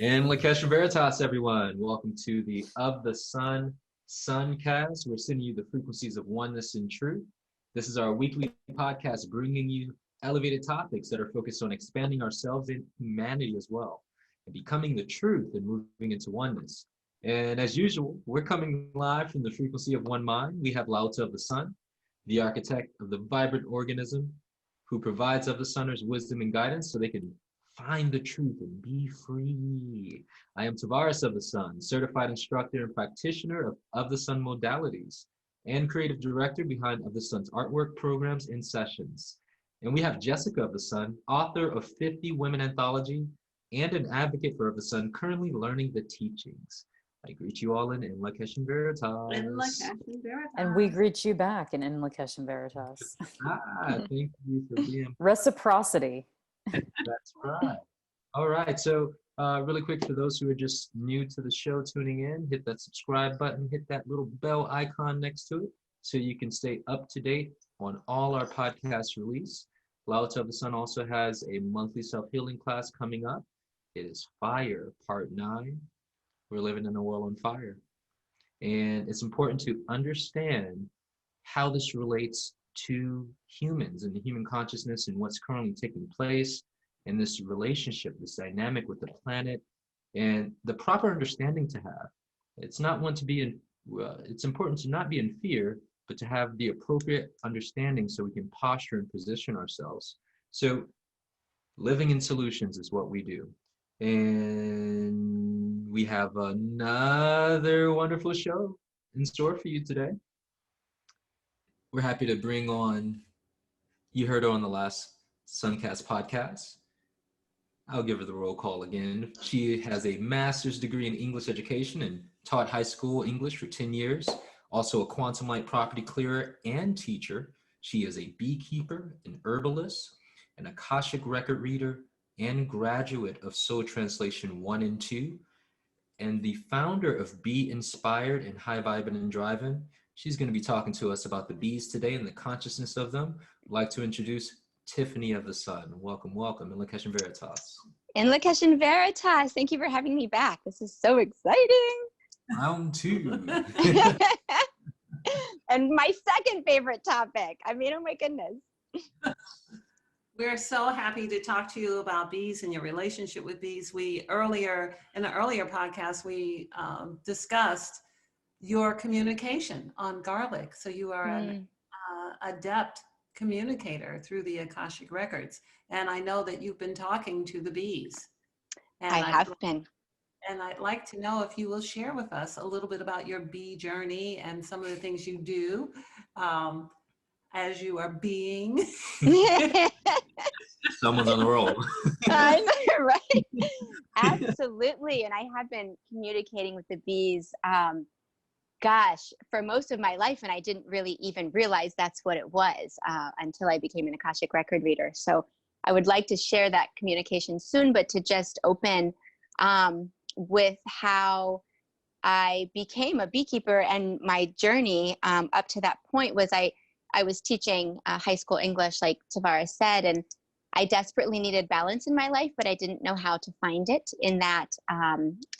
And Lakesh Veritas, everyone. Welcome to the Of the Sun Suncast. We're sending you the frequencies of oneness and truth. This is our weekly podcast bringing you elevated topics that are focused on expanding ourselves and humanity as well, and becoming the truth and moving into oneness. And as usual, we're coming live from the frequency of one mind. We have LaOta of the Sun, the architect of the vibrant organism, who provides of the Sunners wisdom and guidance so they can find the truth and be free. I am Tavares of the Sun, certified instructor and practitioner of the Sun modalities, and creative director behind Of the Sun's artwork, programs, and sessions. And we have Jessica of the Sun, author of 50 Women Anthology, and an advocate for Of the Sun, currently learning the teachings. I greet you all in Lakesh Veritas. And we greet you back in Lakesh Veritas. Thank you for being reciprocity. That's right. All right. So really quick, for those who are just new to the show, tuning in, hit that subscribe button, hit that little bell icon next to it so you can stay up to date on all our podcasts release. LaOta of the Sun also has a monthly self-healing class coming up. It is Fire, Part 9. We're living in a world on fire. And it's important to understand how this relates to humans and the human consciousness and what's currently taking place in this relationship, this dynamic with the planet, and the proper understanding to have. It's not one to be in, it's important to not be in fear, but to have the appropriate understanding so we can posture and position ourselves. So living in solutions is what we do. And we have another wonderful show in store for you today. We're happy to bring on, you heard her on the last Suncast podcast. I'll give her the roll call again. She has a master's degree in English education and taught high school English for 10 years. Also a quantum light property clearer and teacher. She is a beekeeper, an herbalist, an Akashic record reader, and graduate of Soul Translation 1 and 2, and the founder of Be Inspired and High Vibin' and Drivin'. She's going to be talking to us about the bees today and the consciousness of them. I'd like to introduce Tiffany of the Sun. Welcome, welcome, in Lakesh Veritas. In Lakesh Veritas, thank you for having me back. This is so exciting. Round 2. And my second favorite topic. I mean, oh my goodness. We're so happy to talk to you about bees and your relationship with bees. In the earlier podcast, we discussed your communication on garlic. So you are an adept communicator through the Akashic records. And I know that you've been talking to the bees. And I have been. And I'd like to know if you will share with us a little bit about your bee journey and some of the things you do as you are being. Someone's on the roll. I know, right? Absolutely. And I have been communicating with the bees, gosh, for most of my life. And I didn't really even realize that's what it was until I became an Akashic record reader. So I would like to share that communication soon, but to just open with how I became a beekeeper and my journey up to that point was I was teaching high school English, like Tavares said, and I desperately needed balance in my life, but I didn't know how to find it in that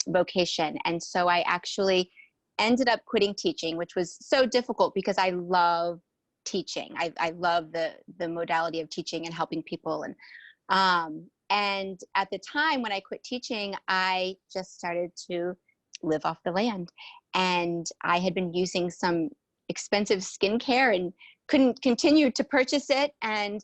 vocation. And so I actually ended up quitting teaching, which was so difficult because I love teaching. I love the modality of teaching and helping people. And at the time when I quit teaching, I just started to live off the land. And I had been using some expensive skincare and couldn't continue to purchase it, and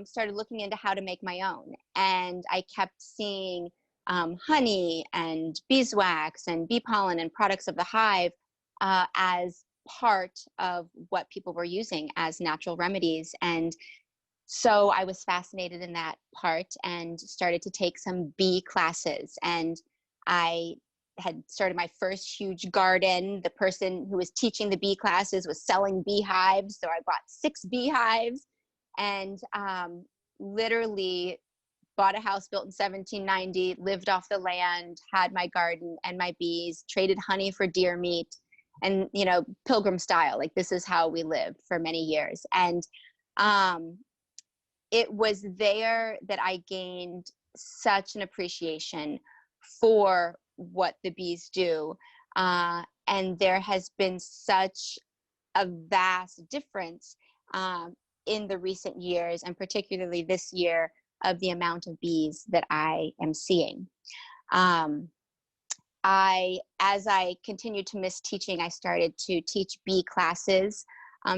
started looking into how to make my own. And I kept seeing honey and beeswax and bee pollen and products of the hive as part of what people were using as natural remedies. And so I was fascinated in that part and started to take some bee classes. And I had started my first huge garden. The person who was teaching the bee classes was selling beehives. So I bought 6 beehives and literally bought a house built in 1790, lived off the land, had my garden and my bees, traded honey for deer meat, and, you know, pilgrim style. Like, this is how we lived for many years. And it was there that I gained such an appreciation for what the bees do. And there has been such a vast difference in the recent years, and particularly this year, of the amount of bees that I am seeing. As I continued to miss teaching, I started to teach bee classes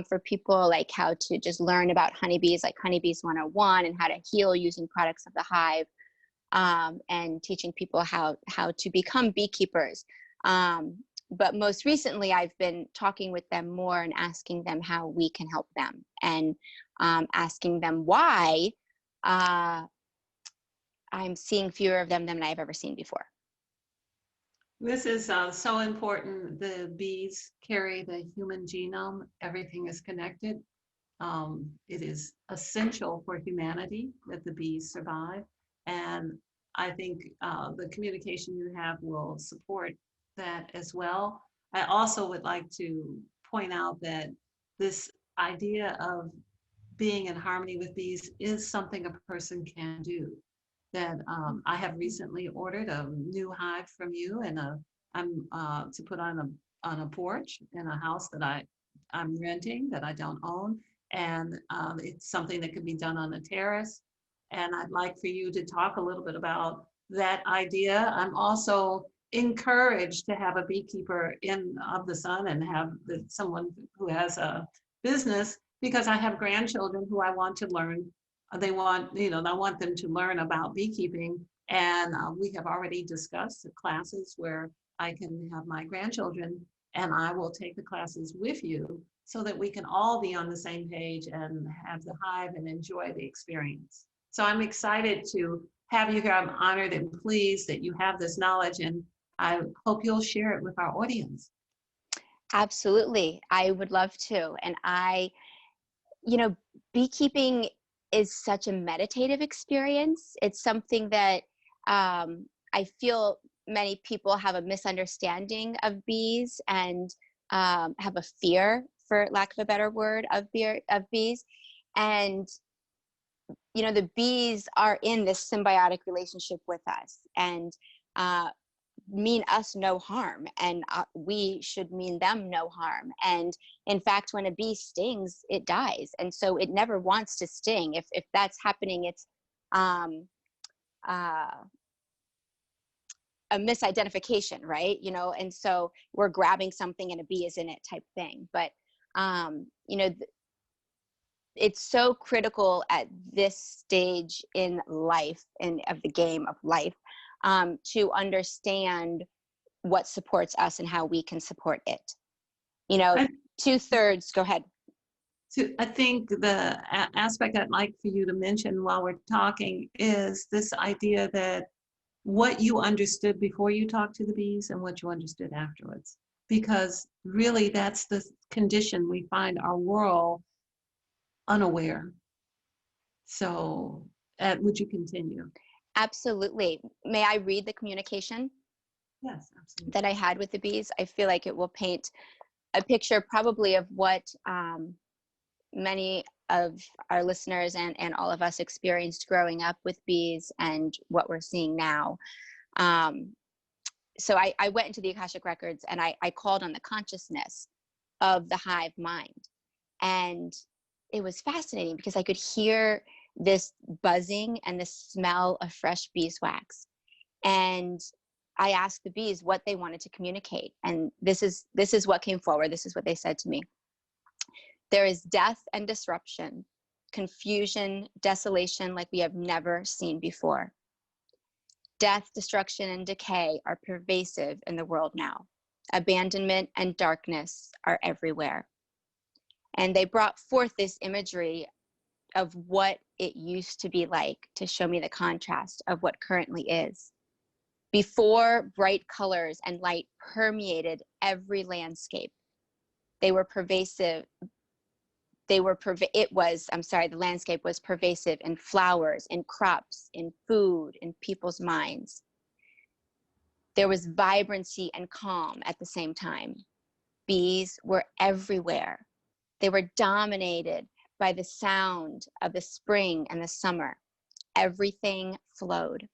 for people, like how to just learn about honeybees, like Honeybees 101, and how to heal using products of the hive, and teaching people how to become beekeepers. But most recently, I've been talking with them more and asking them how we can help them, and asking them why I'm seeing fewer of them than I've ever seen before. This is so important. The bees carry the human genome. Everything is connected. It is essential for humanity that the bees survive. And I think the communication you have will support that as well. I also would like to point out that this idea of being in harmony with bees is something a person can do. That I have recently ordered a new hive from you, and I'm to put on a porch in a house that I'm renting, that I don't own, and it's something that can be done on a terrace. And I'd like for you to talk a little bit about that idea. I'm also encouraged to have a beekeeper of the sun, and have someone who has a business, because I have grandchildren who I want to learn. I want them to learn about beekeeping. And we have already discussed the classes where I can have my grandchildren, and I will take the classes with you, so that we can all be on the same page and have the hive and enjoy the experience. So I'm excited to have you here. I'm honored and pleased that you have this knowledge, and I hope you'll share it with our audience. Absolutely. I would love to. And beekeeping is such a meditative experience. It's something that I feel many people have a misunderstanding of bees, and have a fear, for lack of a better word, of bees. And the bees are in this symbiotic relationship with us, and mean us no harm, and we should mean them no harm. And in fact, when a bee stings, it dies, and so it never wants to sting. If that's happening, it's a misidentification, right? And so we're grabbing something and a bee is in it, type thing. But it's so critical at this stage in life, and of the game of life, to understand what supports us and how we can support it. 2/3, go ahead. So I think the aspect I'd like for you to mention while we're talking is this idea that what you understood before you talked to the bees and what you understood afterwards. Because really that's the condition we find our world unaware. So would you continue? Absolutely. May I read the communication? Yes, absolutely. That I had with the bees? I feel like it will paint a picture probably of what many of our listeners and all of us experienced growing up with bees, and what we're seeing now. So I went into the Akashic Records, and I called on the consciousness of the hive mind. And it was fascinating because I could hear this buzzing and the smell of fresh beeswax. And I asked the bees what they wanted to communicate. And this is what came forward. This is what they said to me. There is death and disruption, confusion, desolation like we have never seen before. Death, destruction, and decay are pervasive in the world now. Abandonment and darkness are everywhere. And they brought forth this imagery of what it used to be like, to show me the contrast of what currently is. Before, bright colors and light permeated every landscape. They were pervasive. The landscape was pervasive in flowers, in crops, in food, in people's minds. There was vibrancy and calm at the same time. Bees were everywhere. They were dominated by the sound of the spring and the summer. Everything flowed.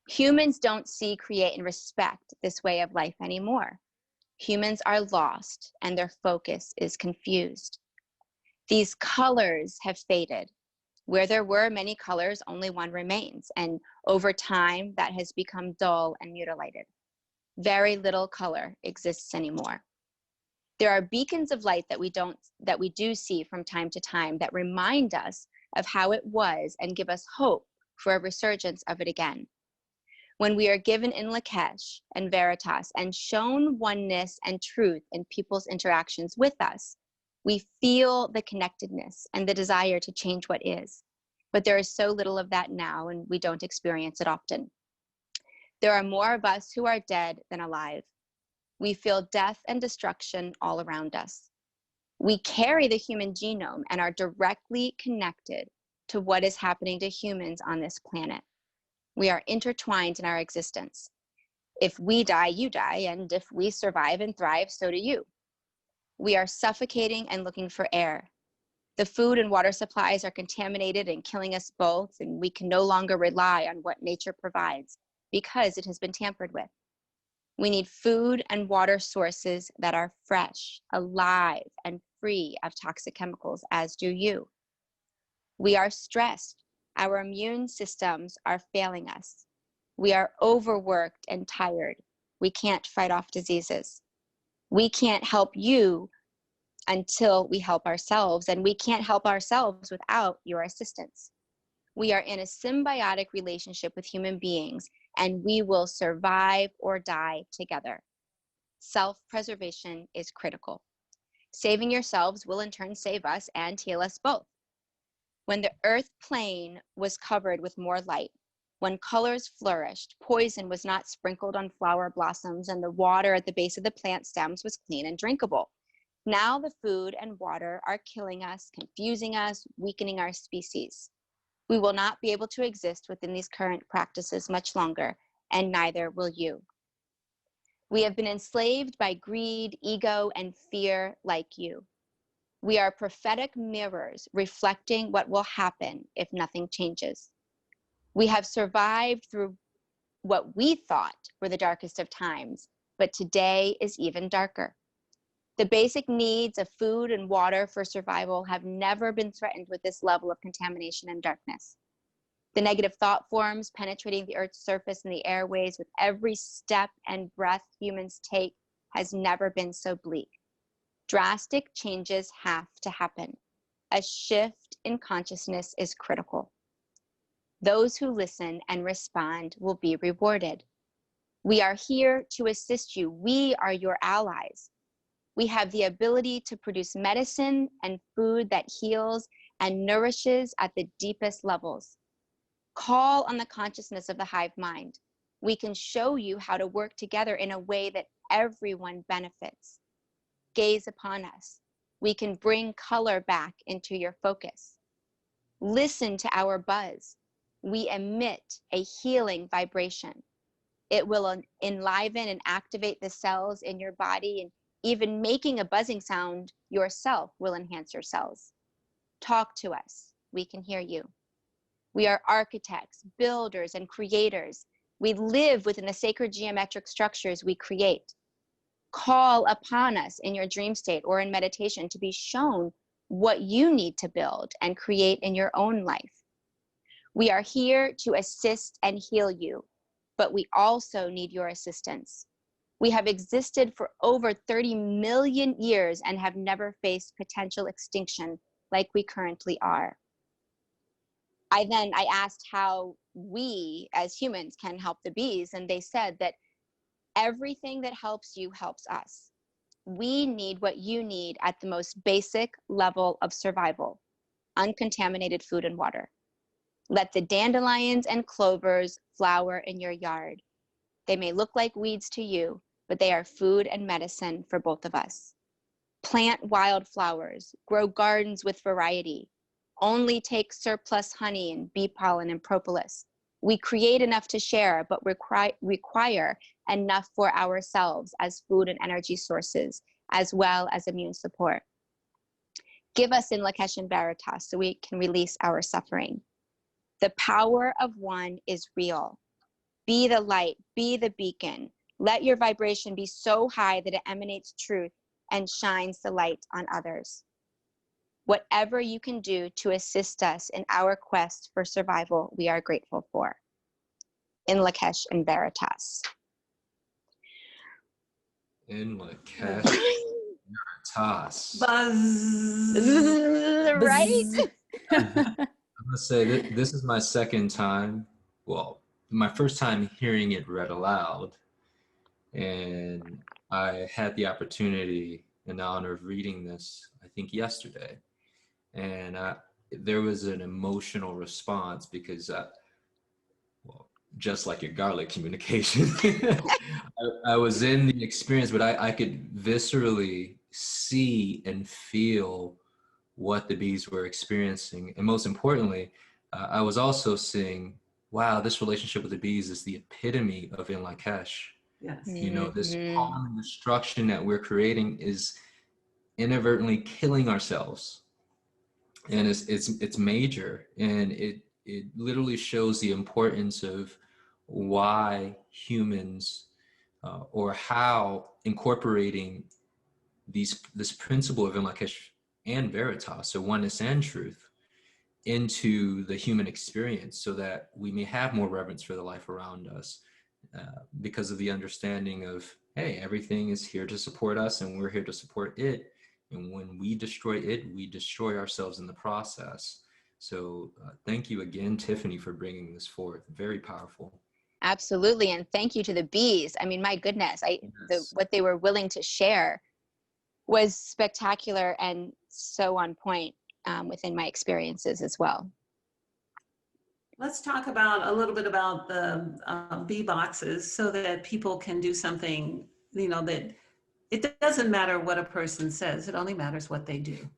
Humans don't see, create, and respect this way of life anymore. Humans are lost and their focus is confused. These colors have faded. Where there were many colors, only one remains. And over time, that has become dull and mutilated. Very little color exists anymore. There are beacons of light that we do see from time to time that remind us of how it was and give us hope for a resurgence of it again. When we are given in Lakesh and Veritas and shown oneness and truth in people's interactions with us, we feel the connectedness and the desire to change what is. But there is so little of that now, and we don't experience it often. There are more of us who are dead than alive. We feel death and destruction all around us. We carry the human genome and are directly connected to what is happening to humans on this planet. We are intertwined in our existence. If we die, you die, and if we survive and thrive, so do you. We are suffocating and looking for air. The food and water supplies are contaminated and killing us both, and we can no longer rely on what nature provides because it has been tampered with. We need food and water sources that are fresh, alive, and free of toxic chemicals, as do you. We are stressed. Our immune systems are failing us. We are overworked and tired. We can't fight off diseases. We can't help you until we help ourselves, and we can't help ourselves without your assistance. We are in a symbiotic relationship with human beings, and we will survive or die together. Self-preservation is critical. Saving yourselves will in turn save us and heal us both. When the earth plane was covered with more light, when colors flourished, poison was not sprinkled on flower blossoms, and the water at the base of the plant stems was clean and drinkable. Now the food and water are killing us, confusing us, weakening our species. We will not be able to exist within these current practices much longer, and neither will you. We have been enslaved by greed, ego, and fear like you. We are prophetic mirrors reflecting what will happen if nothing changes. We have survived through what we thought were the darkest of times, but today is even darker. The basic needs of food and water for survival have never been threatened with this level of contamination and darkness. The negative thought forms penetrating the Earth's surface and the airways with every step and breath humans take has never been so bleak. Drastic changes have to happen. A shift in consciousness is critical. Those who listen and respond will be rewarded. We are here to assist you. We are your allies. We have the ability to produce medicine and food that heals and nourishes at the deepest levels. Call on the consciousness of the hive mind. We can show you how to work together in a way that everyone benefits. Gaze upon us. We can bring color back into your focus. Listen to our buzz. We emit a healing vibration. It will enliven and activate the cells in your body, and even making a buzzing sound yourself will enhance your cells. Talk to us. We can hear you. We are architects, builders, and creators. We live within the sacred geometric structures we create. Call upon us in your dream state or in meditation to be shown what you need to build and create in your own life. We are here to assist and heal you, but we also need your assistance. We have existed for over 30 million years and have never faced potential extinction like we currently are. I asked how we as humans can help the bees, and they said that everything that helps you helps us. We need what you need at the most basic level of survival: uncontaminated food and water. Let the dandelions and clovers flower in your yard. They may look like weeds to you, but they are food and medicine for both of us. Plant wildflowers, grow gardens with variety. Only take surplus honey and bee pollen and propolis. We create enough to share, but require enough for ourselves as food and energy sources, as well as immune support. Give us in Lakesh and Veritas so we can release our suffering. The power of one is real. Be the light, be the beacon. Let your vibration be so high that it emanates truth and shines the light on others. Whatever you can do to assist us in our quest for survival, we are grateful for. In Lakesh and Veritas. In Lakesh, Veritas. Buzz. Right? I'm gonna say that this is my second time, well, my first time hearing it read aloud, and I had the opportunity and the honor of reading this, I think yesterday, and there was an emotional response because, well, just like your garlic communication, I was in the experience, but I could viscerally see and feel what the bees were experiencing. And most importantly, I was also seeing, wow, this relationship with the bees is the epitome of In Lakesh. Yes. You know, this Mhm. harm and destruction that we're creating is inadvertently killing ourselves. And it's major. And it literally shows the importance of why humans or how incorporating this principle of In Lakesh and Veritas, so oneness and truth, into the human experience so that we may have more reverence for the life around us because of the understanding of, hey, everything is here to support us and we're here to support it. And when we destroy it, we destroy ourselves in the process. So thank you again, Tiffany, for bringing this forth. Very powerful. Absolutely. And thank you to the bees. I mean, my goodness, Yes. what they were willing to share was spectacular and so on point within my experiences as well. Let's talk about a little bit about the bee boxes so that people can do something, you know, that it doesn't matter what a person says. It only matters what they do.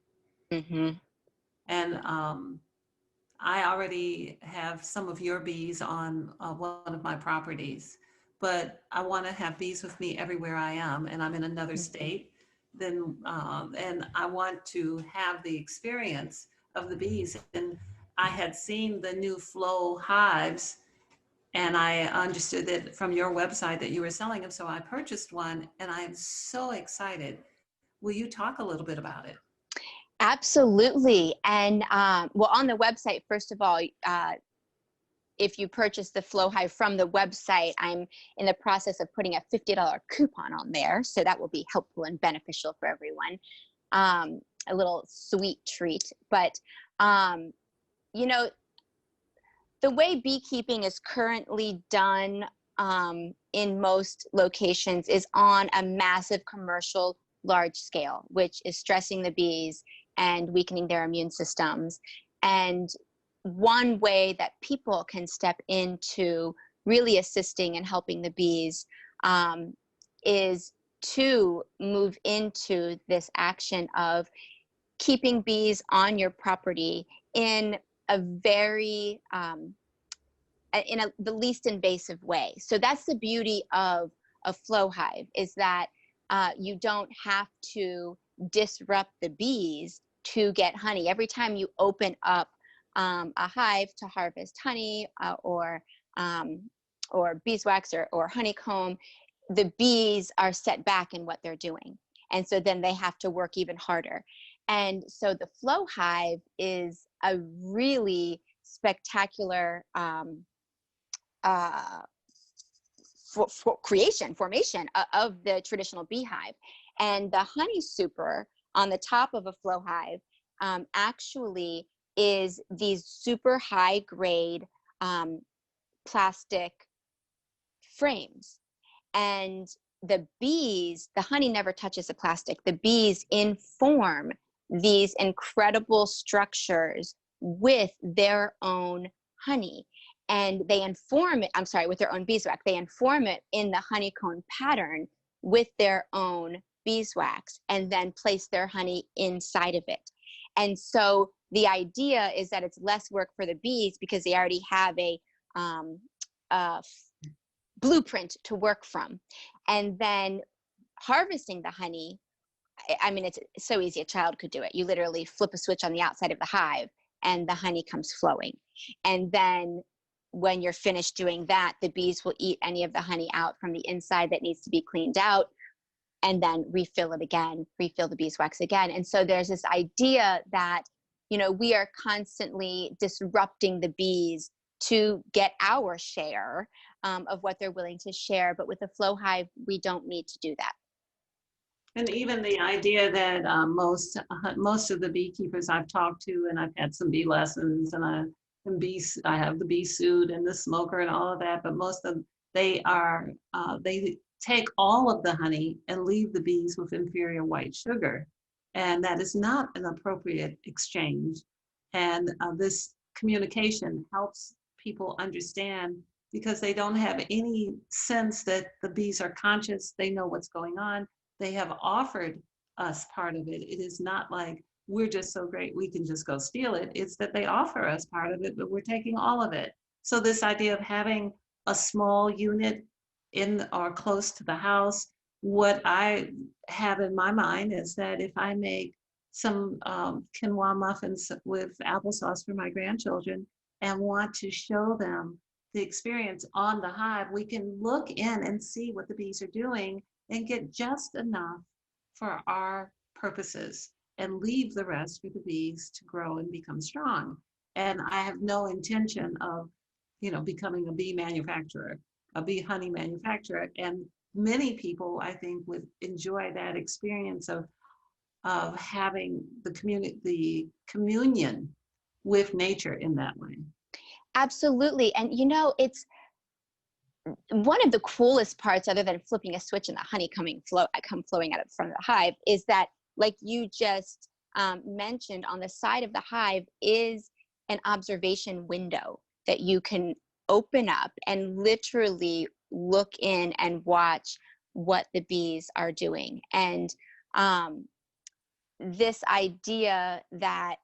Mm-hmm. And I already have some of your bees on one of my properties, but I want to have bees with me everywhere I am, and I'm in another state. Then, and I want to have the experience of the bees. And I had seen the new Flow Hives, and I understood that from your website that you were selling them, so I purchased one, and I am so excited. Will you talk a little bit about it? Absolutely. And well, on the website, first of all, if you purchase the Flow Hive from the website, I'm in the process of putting a $50 coupon on there. So that will be helpful and beneficial for everyone. A little sweet treat. But, you know, the way beekeeping is currently done in most locations is on a massive commercial large scale, which is stressing the bees and weakening their immune systems. And one way that people can step into really assisting and helping the bees is to move into this action of keeping bees on your property in a very the least invasive way. So that's the beauty of a Flow Hive, is that you don't have to disrupt the bees to get honey. Every time you open up a hive to harvest honey or beeswax or honeycomb, the bees are set back in what they're doing. And so then they have to work even harder. And so the Flow Hive is a really spectacular formation of the traditional beehive. And the honey super on the top of a Flow Hive actually is these super high grade plastic frames. And the bees, the honey never touches the plastic. The bees inform these incredible structures with their own honey. And they inform it, with their own beeswax. They inform it in the honeycomb pattern with their own beeswax and then place their honey inside of it. And so the idea is that it's less work for the bees because they already have a blueprint to work from. And then harvesting the honey, I mean, it's so easy. A child could do it. You literally flip a switch on the outside of the hive and the honey comes flowing. And then when you're finished doing that, the bees will eat any of the honey out from the inside that needs to be cleaned out, and then refill it again, refill the beeswax again. And so there's this idea that, you know, we are constantly disrupting the bees to get our share of what they're willing to share. But with the Flow Hive, we don't need to do that. And even the idea that most of the beekeepers I've talked to, and I've had some bee lessons, and I have the bee suit and the smoker and all of that, but most of them, they take all of the honey and leave the bees with inferior white sugar. And that is not an appropriate exchange. And this communication helps people understand, because they don't have any sense that the bees are conscious. They know what's going on. They have offered us part of it. It is not like we're just so great we can just go steal it. It's that they offer us part of it, but we're taking all of it. So this idea of having a small unit in or close to the house, what I have in my mind is that if I make some quinoa muffins with applesauce for my grandchildren and want to show them the experience on the hive, we can look in and see what the bees are doing and get just enough for our purposes and leave the rest for the bees to grow and become strong. And I have no intention of, you know, becoming a bee manufacturer, a bee honey manufacturer. And many people, I think, would enjoy that experience of having the communion with nature in that way. Absolutely. And you know, it's one of the coolest parts, other than flipping a switch and the honey come flowing out of the front of the hive, is that, like you just mentioned, on the side of the hive is an observation window that you can open up and literally look in and watch what the bees are doing. And this idea that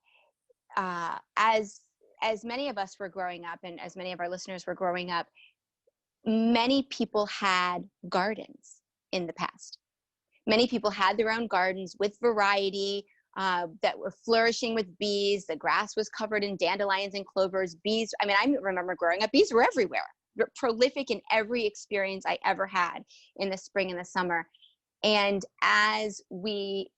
as many of us were growing up, and as many of our listeners were growing up, many people had gardens in the past. Many people had their own gardens with variety that were flourishing with bees. The grass was covered in dandelions and clovers. Bees, I mean, I remember growing up, bees were everywhere, prolific in every experience I ever had in the spring and the summer. And as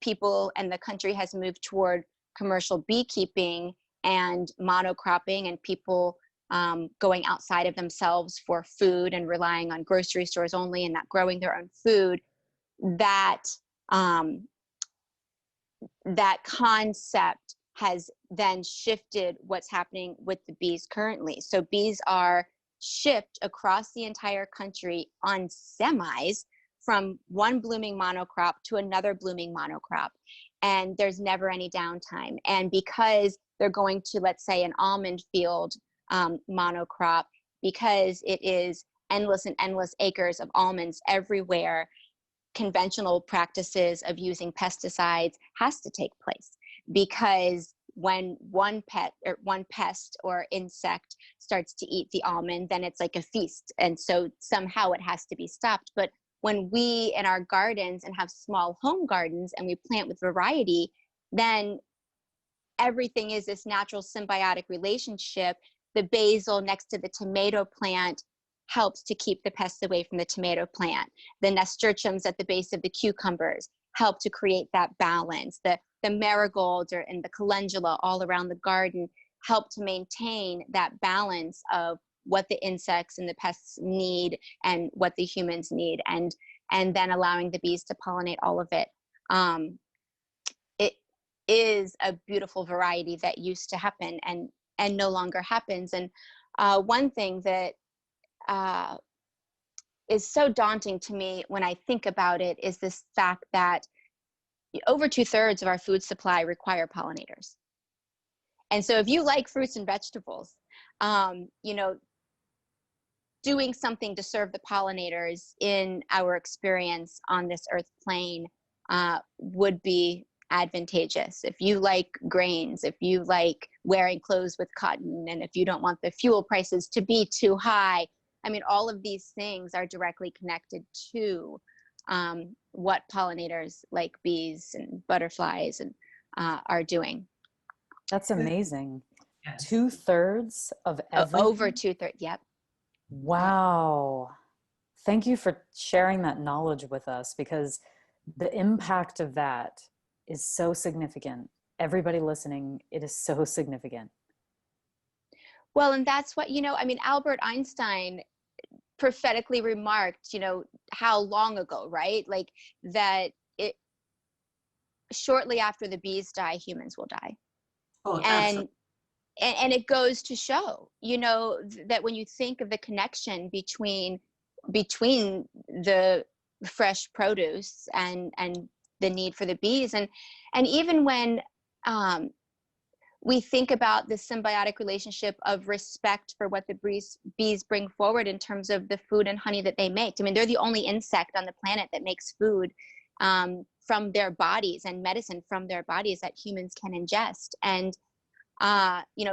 people and the country has moved toward commercial beekeeping and monocropping, and people going outside of themselves for food and relying on grocery stores only and not growing their own food, that that concept has then shifted what's happening with the bees currently. So bees are shipped across the entire country on semis from one blooming monocrop to another blooming monocrop, and there's never any downtime. And because they're going to, let's say, an almond field monocrop, because it is endless and endless acres of almonds everywhere, conventional practices of using pesticides has to take place, because when one pest or insect starts to eat the almond, then it's like a feast, and so somehow it has to be stopped. But when we in our gardens and have small home gardens and we plant with variety, then everything is this natural symbiotic relationship. The basil next to the tomato plant helps to keep the pests away from the tomato plant. The nasturtiums at the base of the cucumbers help to create that balance. The marigolds and the calendula all around the garden help to maintain that balance of what the insects and the pests need and what the humans need, and then allowing the bees to pollinate all of it. It is a beautiful variety that used to happen and no longer happens. And one thing that is so daunting to me when I think about it is this fact that over 2/3 of our food supply require pollinators. And so if you like fruits and vegetables, you know, doing something to serve the pollinators in our experience on this earth plane would be advantageous. If you like grains, if you like wearing clothes with cotton, and if you don't want the fuel prices to be too high, I mean, all of these things are directly connected to what pollinators like bees and butterflies and are doing. That's amazing. Yes. 2/3 of everything? Over 2/3. Yep. Wow. Thank you for sharing that knowledge with us, because the impact of that is so significant. Everybody listening, it is so significant. Well, and that's what, I mean, Albert Einstein prophetically remarked, how long ago, right? Like that shortly after the bees die, humans will die. Oh, absolutely. And it goes to show, that when you think of the connection between the fresh produce and the need for the bees, and even when we think about the symbiotic relationship of respect for what the bees bring forward in terms of the food and honey that they make. I mean, they're the only insect on the planet that makes food from their bodies and medicine from their bodies that humans can ingest. And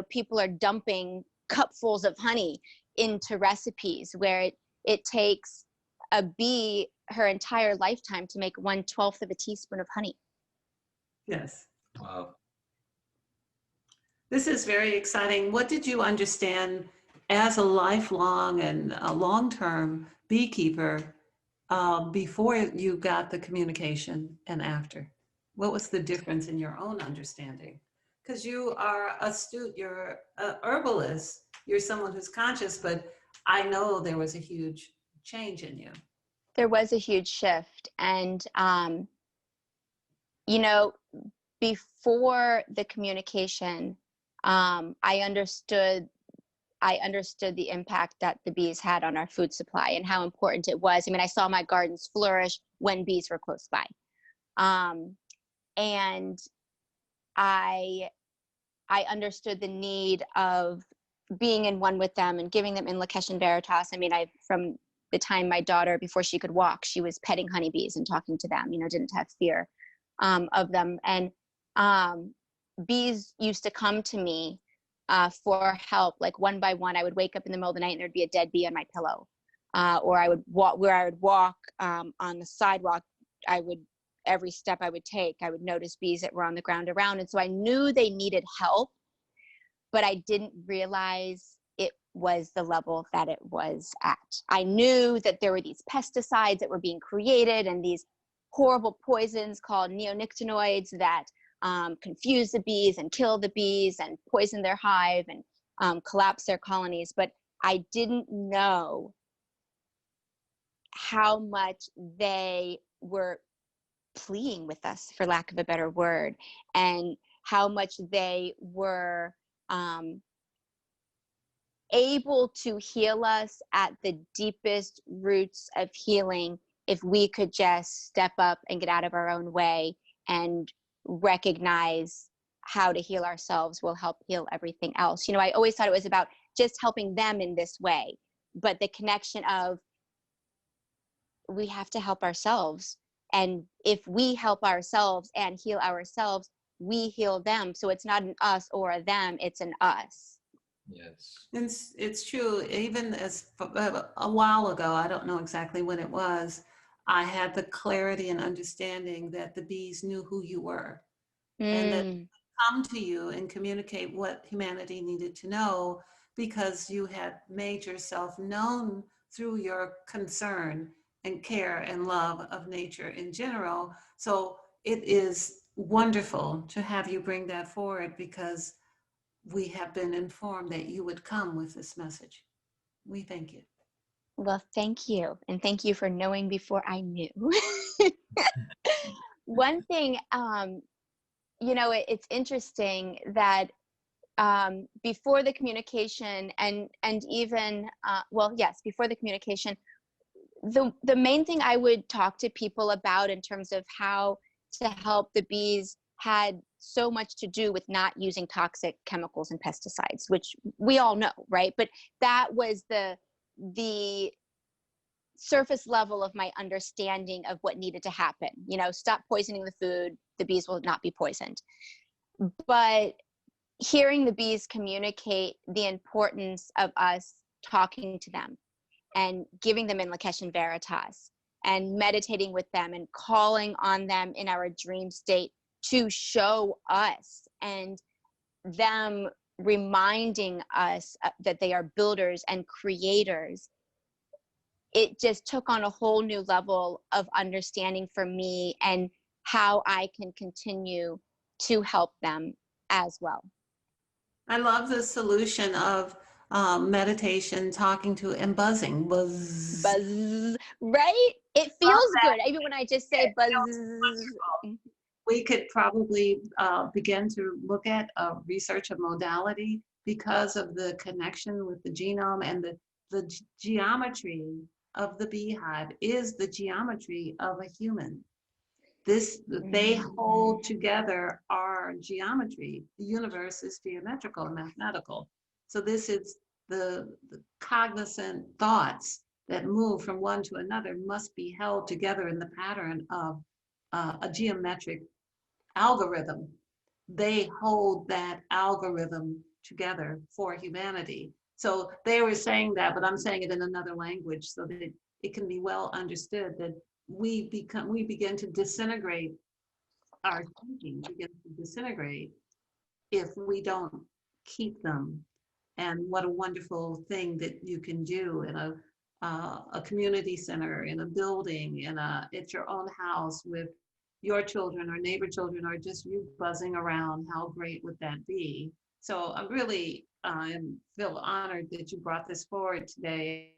people are dumping cupfuls of honey into recipes where it takes a bee her entire lifetime to make 1/12 of a teaspoon of honey. Yes. Wow. This is very exciting. What did you understand as a lifelong and a long-term beekeeper before you got the communication and after? What was the difference in your own understanding? Because you are astute, you're an herbalist, you're someone who's conscious, but I know there was a huge change in you. There was a huge shift. And, before the communication, I understood the impact that the bees had on our food supply and how important it was. I mean, I saw my gardens flourish when bees were close by. And I understood the need of being in one with them and giving them in Lakesh and Veritas. I mean, from the time my daughter, before she could walk, she was petting honeybees and talking to them, didn't have fear of them. And bees used to come to me for help, like one by one. I would wake up in the middle of the night and there'd be a dead bee on my pillow. Or I would walk on the sidewalk. Every step I would take, I would notice bees that were on the ground around. And so I knew they needed help, but I didn't realize it was the level that it was at. I knew that there were these pesticides that were being created and these horrible poisons called neonicotinoids that confuse the bees and kill the bees and poison their hive and collapse their colonies. But I didn't know how much they were pleading with us, for lack of a better word, and how much they were able to heal us at the deepest roots of healing if we could just step up and get out of our own way and recognize how to heal ourselves will help heal everything else. I always thought it was about just helping them in this way, but the connection of we have to help ourselves. And if we help ourselves and heal ourselves, we heal them. So it's not an us or a them, it's an us. Yes. It's true. Even as a while ago, I don't know exactly when it was, I had the clarity and understanding that the bees knew who you were and that they come to you and communicate what humanity needed to know because you had made yourself known through your concern and care and love of nature in general. So it is wonderful to have you bring that forward because we have been informed that you would come with this message. We thank you. Well, thank you. And thank you for knowing before I knew. One thing, it's interesting that before the communication and even, before the communication, the main thing I would talk to people about in terms of how to help the bees had so much to do with not using toxic chemicals and pesticides, which we all know, right? But that was the surface level of my understanding of what needed to happen. Stop poisoning the food, the bees will not be poisoned. But hearing the bees communicate the importance of us talking to them and giving them in Lakesh and Veritas and meditating with them and calling on them in our dream state to show us and them reminding us that they are builders and creators, it just took on a whole new level of understanding for me and how I can continue to help them as well. I love the solution of meditation, talking to, and buzzing. Buzz. Buzz, right? It feels good. Even when I just say buzz. We could probably begin to look at research of modality because of the connection with the genome, and the geometry of the beehive is the geometry of a human. They hold together our geometry. The universe is geometrical and mathematical. So this is the cognizant thoughts that move from one to another must be held together in the pattern of a geometric algorithm. They hold that algorithm together for humanity. So they were saying that, but I'm saying it in another language so that it can be well understood that we begin to disintegrate, our thinking begins to disintegrate if we don't keep them. And what a wonderful thing that you can do in a community center, in a building, at your own house with your children or neighbor children, or just you buzzing around. How great would that be? So I really feel honored that you brought this forward today.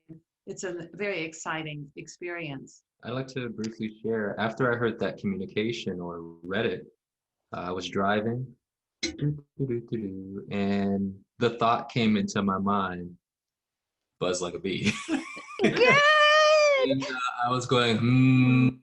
It's a very exciting experience. I'd like to briefly share, after I heard that communication or read it, I was driving, and the thought came into my mind, buzz like a bee. Good. And I was going,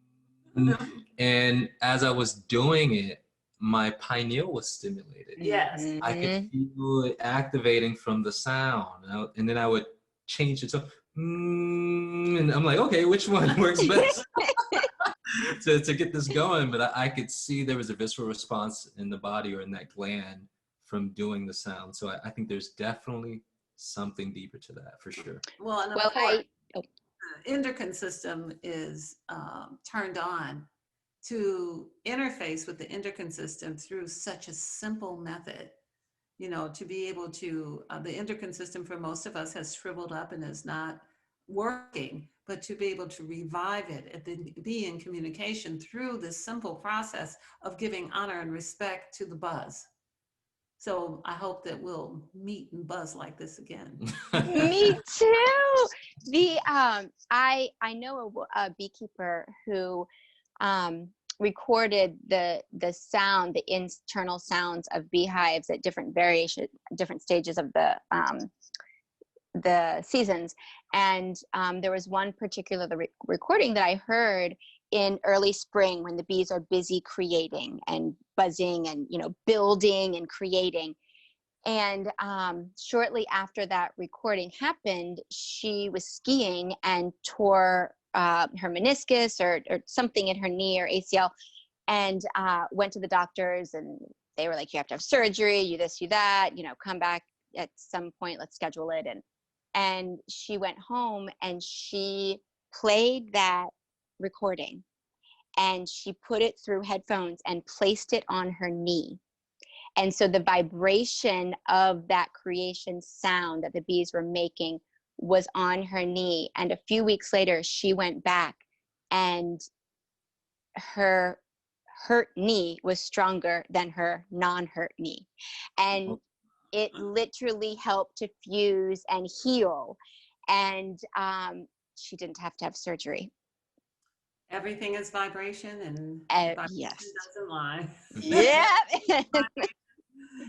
and as I was doing it, my pineal was stimulated. Yes. I could feel it activating from the sound, and then I would change it to, and I'm like, okay, which one works best to get this going? But I could see there was a visceral response in the body or in that gland from doing the sound. So I think there's definitely something deeper to that for sure. Well, and of course, the endocrine system is turned on to interface with the endocrine system through such a simple method. You know, to be able to, the endocrine system for most of us has shriveled up and is not working, but to be able to revive it and be in communication through this simple process of giving honor and respect to the buzz. So I hope that we'll meet and buzz like this again. Me too. I know a beekeeper who recorded the sound, the internal sounds of beehives at different stages of the seasons. And there was one particular recording that I heard in early spring when the bees are busy creating and buzzing and, you know, building and creating. And shortly after that recording happened, she was skiing and tore her meniscus or something in her knee or ACL, and went to the doctors, and they were like, you have to have surgery, you this, you that, you know, come back at some point, let's schedule it. And she went home and she played that recording and she put it through headphones and placed it on her knee. And so the vibration of that creation sound that the bees were making was on her knee. And a few weeks later, she went back and her hurt knee was stronger than her non-hurt knee. And it literally helped to fuse and heal. And she didn't have to have surgery. Everything is vibration, and vibration yes, doesn't lie. Yeah.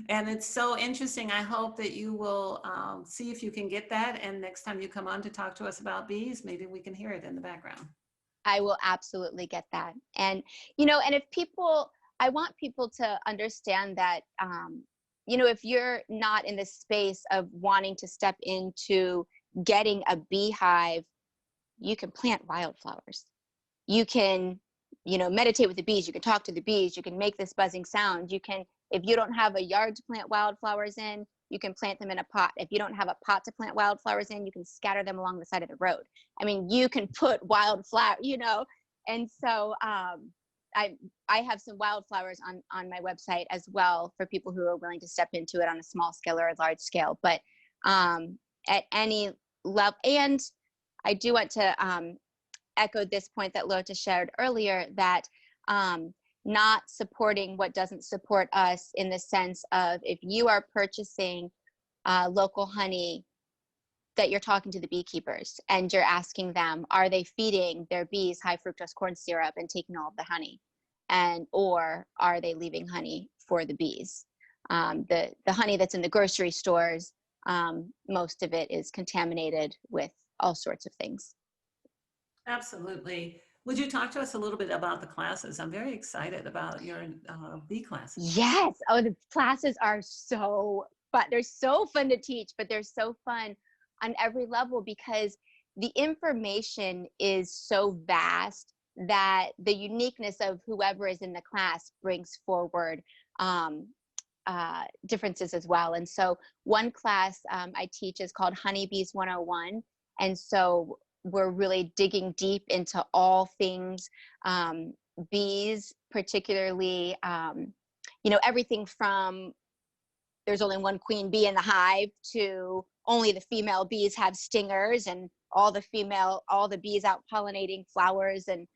And it's so interesting. I hope that you will see if you can get that. And next time you come on to talk to us about bees, maybe we can hear it in the background. I will absolutely get that. And, you know, and if people, I want people to understand that, you know, if you're not in the space of wanting to step into getting a beehive, you can plant wildflowers. You can, you know, meditate with the bees. You can talk to the bees. You can make this buzzing sound. You can, if you don't have a yard to plant wildflowers in, you can plant them in a pot. If you don't have a pot to plant wildflowers in, you can scatter them along the side of the road. I mean, you can put wildflower, you know. And so I have some wildflowers on my website as well for people who are willing to step into it on a small scale or a large scale. But at any level, and I do want to echo this point that LaOta shared earlier, that not supporting what doesn't support us, in the sense of, if you are purchasing local honey, that you're talking to the beekeepers and you're asking them, are they feeding their bees high fructose corn syrup and taking all of the honey? Or are they leaving honey for the bees? The honey that's in the grocery stores, most of it is contaminated with all sorts of things. Absolutely. Would you talk to us a little bit about the classes? I'm very excited about your bee classes. Yes. Oh, the classes are so fun. They're so fun to teach, but they're so fun on every level, because the information is so vast that the uniqueness of whoever is in the class brings forward differences as well. And so one class I teach is called Honeybees 101. And so we're really digging deep into all things bees, particularly, everything from there's only one queen bee in the hive to only the female bees have stingers, and all the bees out pollinating flowers and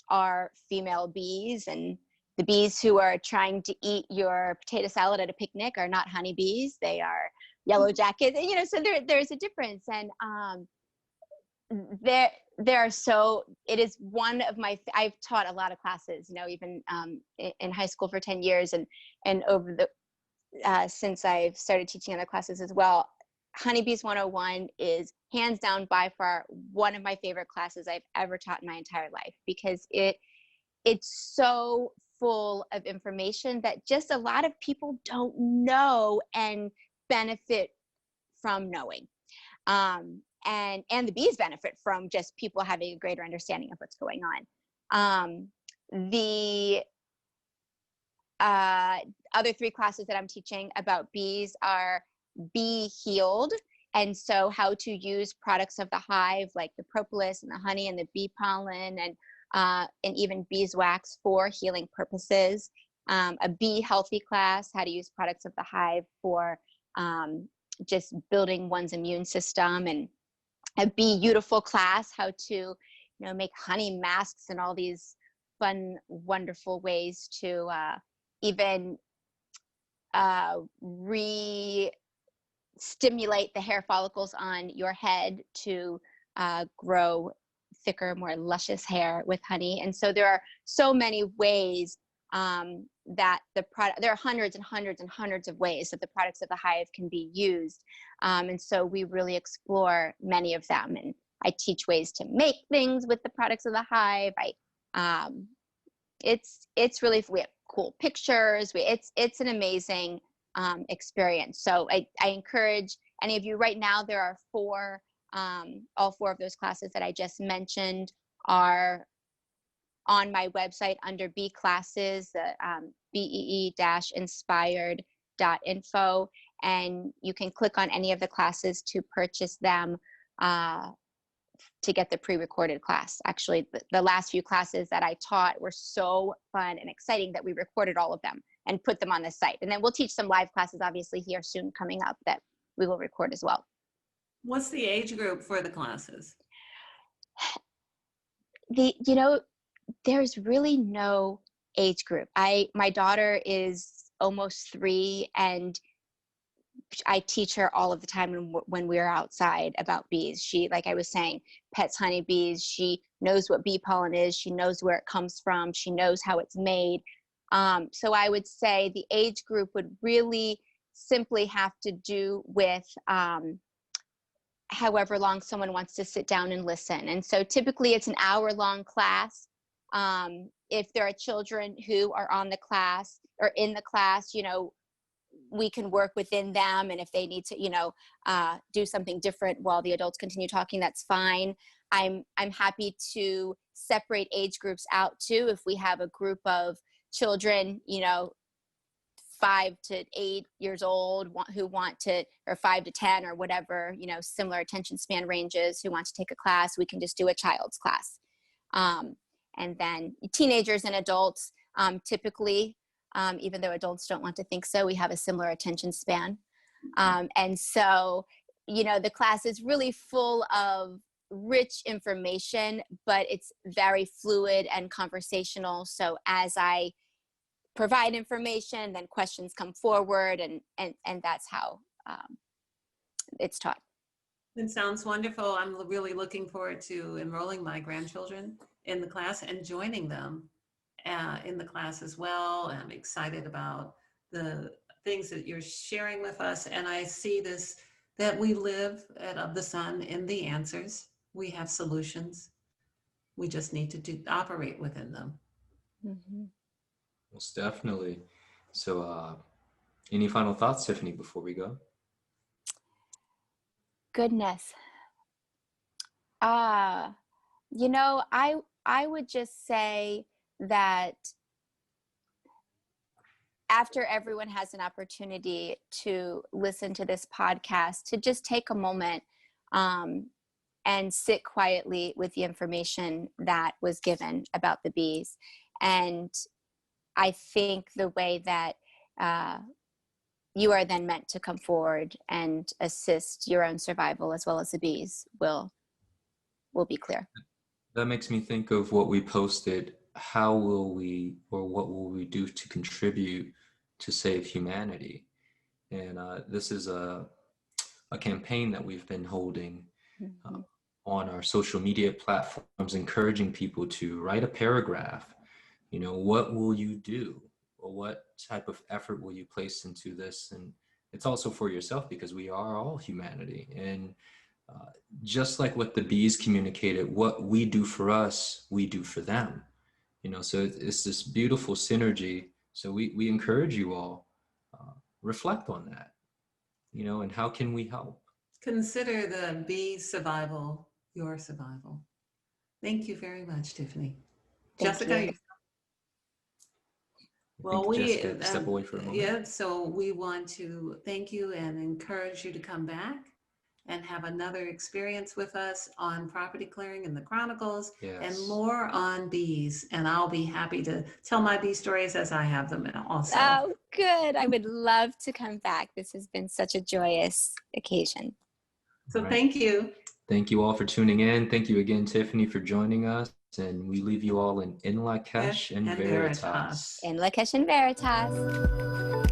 are female bees, and the bees who are trying to eat your potato salad at a picnic are not honeybees, they are yellow jackets. And, so there's a difference. And it is one of my, I've taught a lot of classes, even in high school for 10 years, and over the since I've started teaching other classes as well. Honeybees 101 is hands down by far one of my favorite classes I've ever taught in my entire life, because it's so full of information that just a lot of people don't know and benefit from knowing. And the bees benefit from just people having a greater understanding of what's going on. The other three classes that I'm teaching about bees are Bee Healed, and so how to use products of the hive like the propolis and the honey and the bee pollen and even beeswax for healing purposes. A Bee Healthy class, how to use products of the hive for just building one's immune system, and a Bee Beautiful class, how to make honey masks and all these fun, wonderful ways to even re-stimulate the hair follicles on your head to grow thicker, more luscious hair with honey. And so there are so many ways that there are hundreds and hundreds and hundreds of ways that the products of the hive can be used. And so we really explore many of them. And I teach ways to make things with the products of the hive. It's really, we have cool pictures. It's an amazing experience. So I encourage any of you. Right now there are all four of those classes that I just mentioned are on my website under Bee Classes, BEE-inspired.info, and you can click on any of the classes to purchase them to get the pre-recorded class. Actually, the last few classes that I taught were so fun and exciting that we recorded all of them and put them on the site. And then we'll teach some live classes obviously here soon coming up that we will record as well. What's the age group for the classes? There's really no age group. My daughter is almost 3, and I teach her all of the time when we're outside about bees. She, like I was saying, pets honeybees. She knows what bee pollen is. She knows where it comes from. She knows how it's made. So I would say the age group would really simply have to do with however long someone wants to sit down and listen. And so typically it's an hour-long class. If there are children who are on the class or in the class, we can work within them. And if they need to, do something different while the adults continue talking, that's fine. I'm happy to separate age groups out too. If we have a group of children, 5 to 8 years old who want to, or 5 to 10 or whatever, similar attention span ranges, who want to take a class, we can just do a child's class. And then teenagers and adults, typically, even though adults don't want to think so, we have a similar attention span. And so, the class is really full of rich information, but it's very fluid and conversational. So as I provide information, then questions come forward, and that's how it's taught. It sounds wonderful. I'm really looking forward to enrolling my grandchildren in the class and joining them in the class as well. I'm excited about the things that you're sharing with us. And I see this, that we live of the sun in the answers. We have solutions. We just need to operate within them. Mm-hmm. Most definitely. So any final thoughts, Tiffany, before we go? Goodness. I would just say that after everyone has an opportunity to listen to this podcast, to just take a moment and sit quietly with the information that was given about the bees. And I think the way that you are then meant to come forward and assist your own survival as well as the bees will be clear. That makes me think of what we posted. How will we, or what will we do to contribute to save humanity? And this is a campaign that we've been holding on our social media platforms, encouraging people to write a paragraph. What will you do? Or what type of effort will you place into this? And it's also for yourself, because we are all humanity. And just like what the bees communicated, what we do for us, we do for them. So it's this beautiful synergy. So we encourage you all, reflect on that, and how can we help? Consider the bees' survival your survival. Thank you very much, Tiffany. Jessica, well, we step away for a moment. Yeah, so we want to thank you and encourage you to come back and have another experience with us on property clearing in the Chronicles. Yes. And more on bees. And I'll be happy to tell my bee stories as I have them also. Oh, good. I would love to come back. This has been such a joyous occasion. So Thank you. Thank you all for tuning in. Thank you again, Tiffany, for joining us. And we leave you all in Lakesh and Veritas. In Lakesh and Veritas.